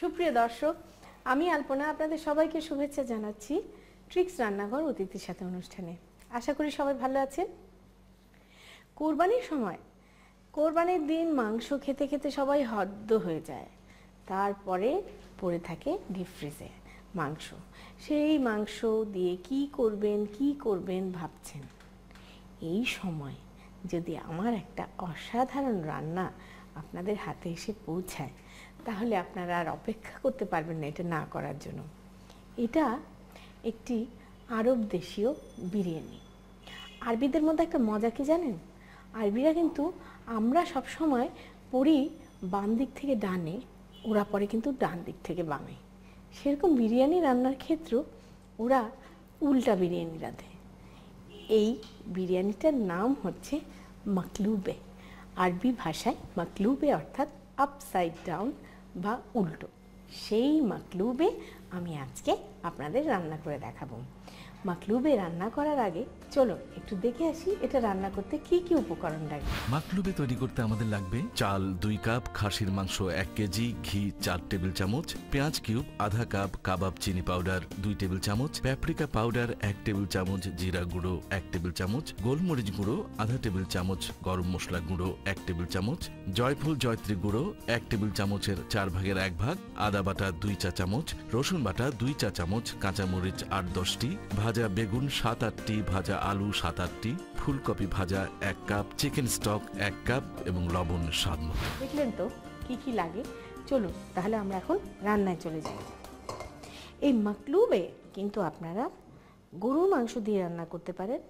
সুপ্রিয় দর্শক, আমি আলপনা আপনাদের সবাইকে শুভেচ্ছা জানাচ্ছি ট্রিক্স রান্নাঘর অতিথির সাথে অনুষ্ঠানে। আশা করি সবাই ভালো আছেন। কোরবানির সময়, কোরবানির দিন মাংস খেতে খেতে সবাই হদ্দ হয়ে যায়, তারপরে পড়ে থাকে ডিপ ফ্রিজে মাংস। সেই মাংস দিয়ে কি করবেন ভাবছেন। এই সময় যদি আমার একটা অসাধারণ রান্না আপনাদের হাতে এসে পৌঁছায়, তাহলে আপনারা আর অপেক্ষা করতে পারবেন না এটা না করার জন্য। এটা একটি আরব দেশীয় বিরিয়ানি। আরবিদের মধ্যে একটা মজা কি জানেন? আরবিরা কিন্তু আমরা সব সময় পড়ি বাম দিক থেকে ডানে, ওরা পড়ে কিন্তু ডান দিক থেকে বামে। সেরকম বিরিয়ানি রান্নার ক্ষেত্রেও ওরা উল্টা বিরিয়ানি রাঁধে। এই বিরিয়ানিটার নাম হচ্ছে মাকলুবে। আরবি ভাষায় মাকলুবে অর্থাৎ আপসাইড ডাউন বা উল্টো। সেই মাকলুবে আমি আজকে আপনাদের রান্না করে দেখাবো। মাকলুবে রান্না করার আগে চলো একটু দেখে আসি এটা রান্না করতে কি কি উপকরণ লাগে। মাকলুবে তৈরি করতে আমাদের লাগবে চাল 2 কাপ, খাসির মাংস 1 কেজি, ঘি 4 টেবিল চামচ, পেঁয়াজ কিউব আধা কাপ, কাবাব চিনি পাউডার 2 টেবিল চামচ, পাপরিকা পাউডার 1 টেবিল চামচ, জিরা গুঁড়ো 1 টেবিল চামচ, গোলমরিচ গুঁড়ো আধা টেবিল চামচ, গরম মশলা গুঁড়ো 1 টেবিল চামচ, জয়ফল জয়ত্রী গুঁড়ো 1 টেবিল চামচের 4 ভাগের 1 ভাগ, আদা বাটা 2 চা চামচ, রসুন বাটা 2 চা চামচ, কাঁচামরিচ 8-10টি, ভাজা বেগুন 7-8টি, ভাজা আলু 7-8টি, ফুলকপি ভাজা 1 কাপ, চিকেন স্টক 1 কাপ এবং লবণ স্বাদ মতো। দেখলেন তো কি কি লাগে। চলুন তাহলে আমরা এখন রান্নায় চলে যাই। এই মাকলুবে কিন্তু আপনারা গরুর মাংস দিয়ে রান্না করতে পারেন,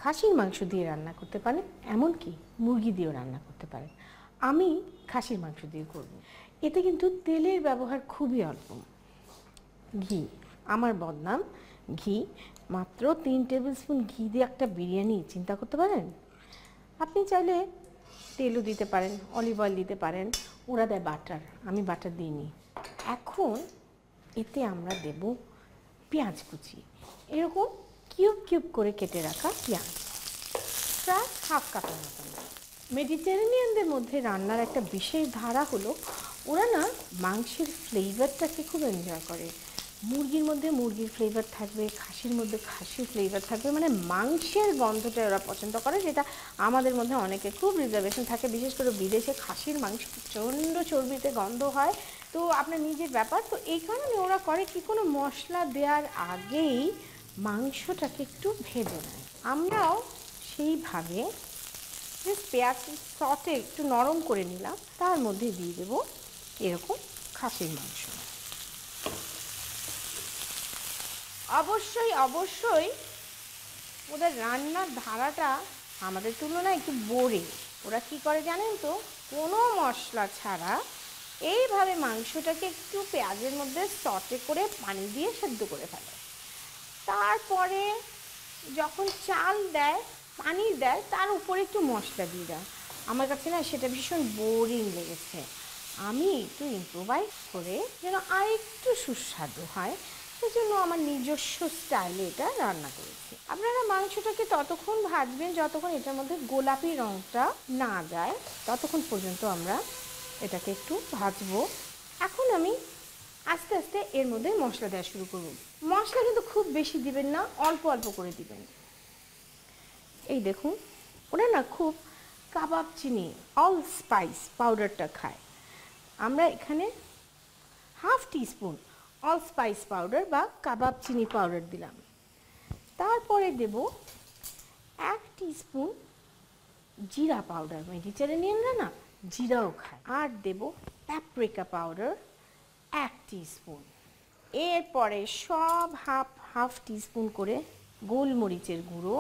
খাসির মাংস দিয়ে রান্না করতে পারেন, এমনকি মুরগি দিয়েও রান্না করতে পারেন। আমি খাসির মাংস দিয়ে করব। এতে কিন্তু তেলের ব্যবহার খুবই অল্প। ঘি, আমার বদনাম ঘি, মাত্র 3 টেবিল স্পুন ঘি দিয়ে একটা বিরিয়ানি চিন্তা করতে পারেন। আপনি চাইলে তেলও দিতে পারেন, অলিভ অয়েল দিতে পারেন, ওরা দেয় বাটার, আমি বাটার দিইনি। এখন এতে আমরা দেব পেঁয়াজ কুচি, এরকম কিউব কিউব করে কেটে রাখা পেঁয়াজ, প্রায় হাফ কাপের মতন। মেডিটেরেনিয়ানদের মধ্যে রান্নার একটা বিশেষ ধারা হলো ওরা না মাংসের ফ্লেভারটাকে খুব এনজয় করে। মুরগির মধ্যে মুরগির ফ্লেভার থাকবে, খাসির মধ্যে খাসির ফ্লেভার থাকবে, মানে মাংসের গন্ধটা ওরা পছন্দ করে, যেটা আমাদের মধ্যে অনেকে খুব রিজার্ভেশন থাকে। বিশেষ করে বিদেশে খাসির মাংস প্রচণ্ড চর্বিতে গন্ধ হয়, তো আপনার নিজের ব্যাপার। তো এই কারণে ওরা করে কি, কোনো মশলা দেওয়ার আগেই মাংসটাকে একটু ভেজে নেয়। আমরাও সেইভাবে পেঁয়াজ সটে একটু নরম করে নিলাম, তার মধ্যে দিয়ে দেবো এরকম খাসির মাংস। অবশ্যই অবশ্যই ওদের রান্নার ধারাটা আমাদের তুলনায় একটু বোরিং। ওরা কি করে জানেন তো, কোনো মশলা ছাড়া এইভাবে মাংসটাকে একটু পেঁয়াজের মধ্যে সটে করে পানি দিয়ে সেদ্ধ করে ফেলে। তারপরে যখন চাল দেয়, পানি দেয়, তার উপরে একটু মশলা দিয়ে দেয়। আমার কাছে না সেটা ভীষণ বোরিং লেগেছে। আমি একটু ইম্প্রোভাইজ করে যেন আরেকটু সুস্বাদু হয়, সেজন্য আমার নিজস্ব স্টাইলে এটা রান্না করেছি। আপনারা মাংসটাকে ততক্ষণ ভাজবেন যতক্ষণ এটার মধ্যে গোলাপি রঙটা না যায়, ততক্ষণ পর্যন্ত আমরা এটাকে একটু ভাজবো। এখন আমি আস্তে আস্তে এর মধ্যে মশলা দেওয়া শুরু করব। মশলা কিন্তু খুব বেশি দিবেন না, অল্প অল্প করে দিবেন। এই দেখুন, ওরা না খুব কাবাব চিনি অল স্পাইস পাউডারটা খায়। আমরা এখানে half teaspoon all spice powder বা কাবাব চিনি পাউডার দিলাম। তারপরে দেব 1 টিস্পুন জিরা পাউডার, মেডিটেরেনিয়ানরা না জিরাও খায়। আর দেব পাপরিকা পাউডার 1 টিস্পুন। এরপরে সব হাফ হাফ টিস্পুন করে গোলমরিচের গুঁড়ো,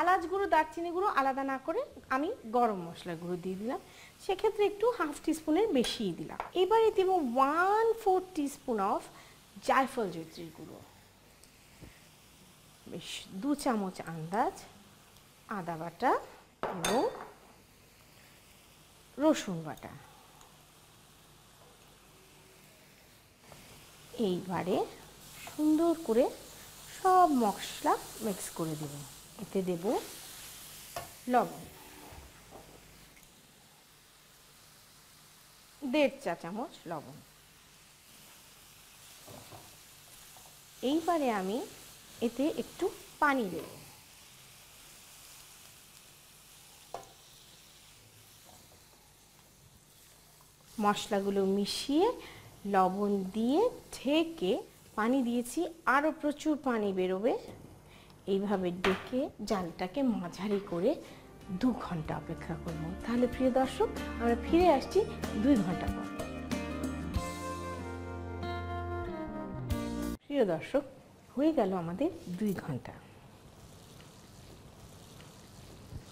এলাচ গুঁড়ো, দারচিনি গুঁড়ো আলাদা না করে আমি গরম মশলা গুঁড়ো দিয়ে দিলাম, সেক্ষেত্রে একটু হাফ টিস্পুনের বেশিই দিলাম। এবারে দেব 1/4 টিস্পুন অফ জায়ফল জয়ত্রীর গুঁড়ো, বেশ 2 চামচ আন্দাজ আদা বাটা এবং রসুন বাটা। এইবারে সুন্দর করে সব মশলা মিক্স করে দেব। এতে দেব লবণ, 1.5 চা চামচ লবণ। এইবারে আমি এতে একটু পানি দেব। মশলাগুলো মিশিয়ে লবণ দিয়ে ঢেকে, পানি দিয়েছি আরও প্রচুর পানি বেরোবে, এইভাবে ডেকে জালটাকে মাঝারি করে 2 ঘন্টা অপেক্ষা করব। তাহলে প্রিয় দর্শক, আমরা ফিরে আসছি 2 ঘন্টা পর। প্রিয় দর্শক, হয়ে গেল আমাদের 2 ঘন্টা।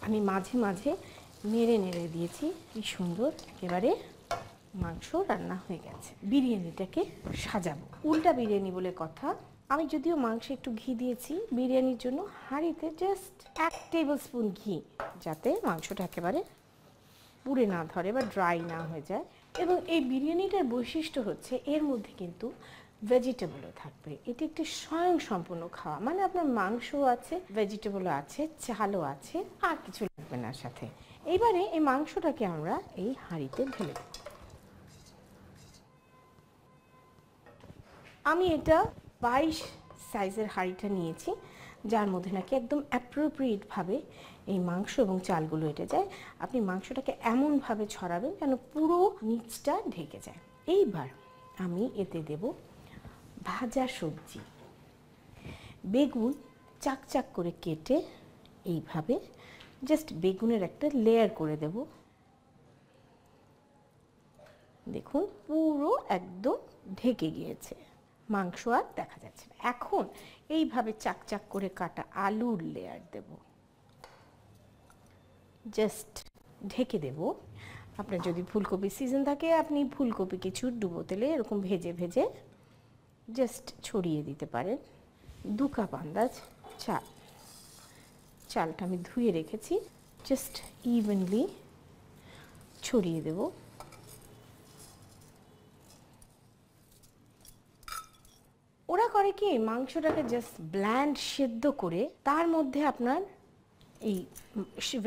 আমি মাঝে মাঝে নেড়ে নেড়ে দিয়েছি, কি সুন্দর এবারে মাংস রান্না হয়ে গেছে। বিরিয়ানিটাকে সাজাবো। উল্টা বিরিয়ানি বলে কথা। আমি যদিও মাংসে একটু ঘি দিয়েছি, বিরিয়ানির জন্য হাঁড়িতে জাস্ট 1 টেবিল স্পুন ঘি, যাতে মাংসটা একেবারে পুড়ে না ধরে বা ড্রাই না হয়ে যায়। এবং এই বিরিয়ানিটার বৈশিষ্ট্য হচ্ছে এর মধ্যে কিন্তু ভেজিটেবলও থাকবে। এটি একটি স্বয়ংসম্পূর্ণ খাওয়া, মানে আপনার মাংসও আছে, ভেজিটেবলও আছে, চালও আছে, আর কিছু লাগবে না সাথে। এইবারে এই মাংসটাকে আমরা এই হাঁড়িতে ঢেলে দেব। আমি এটা 22 সাইজের হাঁড়িটা নিয়েছি, যার মধ্যে নাকি একদম অ্যাপ্রোপ্রিয়েটভাবে এই মাংস এবং চালগুলো এঁটে যায়। আপনি মাংসটাকে এমনভাবে ছড়াবেন যেন পুরো নিচটা ঢেকে যায়। এইবার আমি এতে দেব ভাজা সবজি। বেগুন চাক করে কেটে এইভাবে জাস্ট বেগুনের একটা লেয়ার করে দেব। দেখুন পুরো একদম ঢেকে গিয়েছে, মাংস আর দেখা যাচ্ছে না। এখন এইভাবে চাক করে কাটা আলুর লেয়ার দেব, জাস্ট ঢেকে দেব। আপনার যদি ফুলকপি সিজন থাকে, আপনি ফুলকপি কিছু ডুবো তেলে এরকম ভেজে ভেজে জাস্ট ছড়িয়ে দিতে পারেন। 2 কাপ আন্দাজ চাল, চালটা আমি ধুয়ে রেখেছি, জাস্ট ইভেনলি ছড়িয়ে দেব। ওরা করে কি, মাংসটাকে জাস্ট ব্ল্যান্ড সেদ্ধ করে তার মধ্যে আপনার এই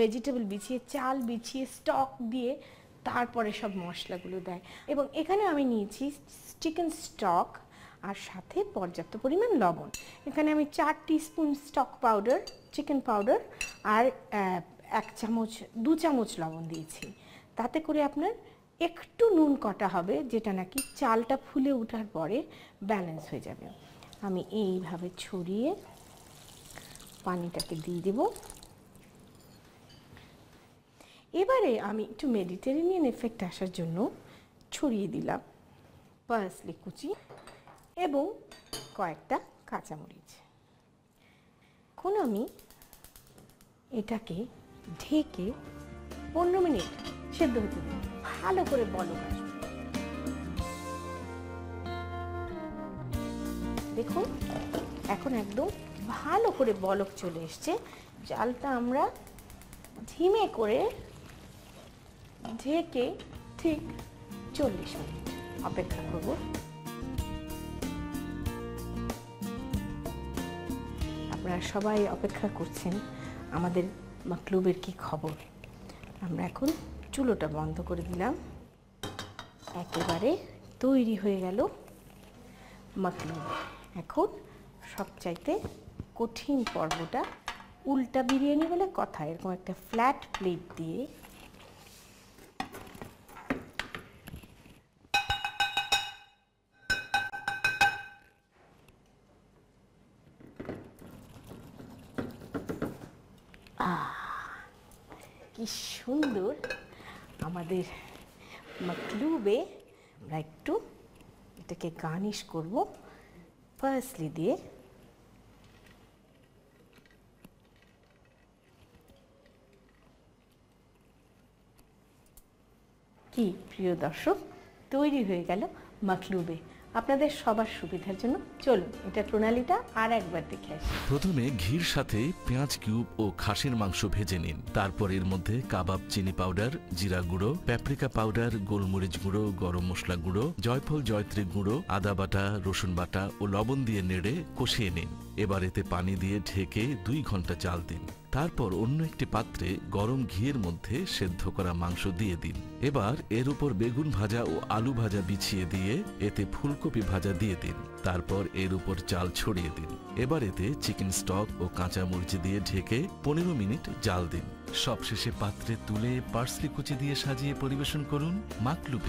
ভেজিটেবল বিছিয়ে, চাল বিছিয়ে, স্টক দিয়ে তারপরে সব মশলাগুলো দেয়। এবং এখানে আমি নিয়েছি চিকেন স্টক আর সাথে পর্যাপ্ত পরিমাণ লবণ। এখানে আমি 4 teaspoon stock powder, chicken powder আর 2 চামচ লবণ দিয়েছি। তাতে করে আপনার একটু নুন কটা হবে, যেটা নাকি চালটা ফুলে ওঠার পরে ব্যালেন্স হয়ে যাবে। আমি এইভাবে ছড়িয়ে পানিটাকে দিয়ে দেব। এবারে আমি একটু মেডিটেরেনিয়ান এফেক্ট আসার জন্য ছড়িয়ে দিলাম পার্সলি কুচি এবং কয়েকটা কাঁচামরিচ। এখন আমি এটাকে ঢেকে 15 মিনিট সেদ্ধ হতে দিই, ভালো করে বলক আসবে। দেখুন এখন একদম ভালো করে বলক চলে এসছে। চালটা আমরা ধিমে করে ঢেকে ঠিক 40 মিনিট অপেক্ষা করব। আপনারা সবাই অপেক্ষা করছেন আমাদের মাকলুবের কি খবর। আমরা এখন চুলোটা বন্ধ করে দিলাম। একেবারে তৈরি হয়ে গেল মাকলুব। এখন সবচাইতে কঠিন পর্বটা, উল্টা বিরিয়ানি বলে কথা, এরকম একটা ফ্ল্যাট প্লেট দিয়ে কি সুন্দর আমাদের মাকলুবে। আমরা একটু এটাকে গার্নিশ করব পার্সলি দিয়ে। কি প্রিয় দর্শক, তৈরি হয়ে গেল মাকলুবে। আপনাদের সবার সুবিধার জন্য চলুন এটার প্রণালীটা আর একবার দেখে আসি। প্রথমে ঘির সাথে পেঁয়াজ কিউব ও খাসির মাংস ভেজে নিন। তারপর এর মধ্যে কাবাব চিনি পাউডার, জিরা গুঁড়ো, প্যাপ্রিকা পাউডার, গোলমরিচ গুঁড়ো, গরম মশলা গুঁড়ো, জয়ফল জয়ত্রী গুঁড়ো, আদা বাটা, রসুন বাটা ও লবণ দিয়ে নেড়ে কষিয়ে নিন। এবার এতে পানি দিয়ে ঢেকে 2 ঘন্টা জাল দিন। তারপর অন্য একটি পাত্রে গরম ঘিয়ের মধ্যে সেদ্ধ করা মাংস দিয়ে দিন। এবার এর উপর বেগুন ভাজা ও আলু ভাজা বিছিয়ে দিয়ে এতে ফুলকপি ভাজা দিয়ে দিন। তারপর এর উপর চাল ছড়িয়ে দিন। এবার এতে চিকেন স্টক ও কাঁচা মরিচ দিয়ে ঢেকে 15 মিনিট জাল দিন। সবশেষে পাত্রে তুলে পার্সলি কুচি দিয়ে সাজিয়ে পরিবেশন করুন মাকলুবে।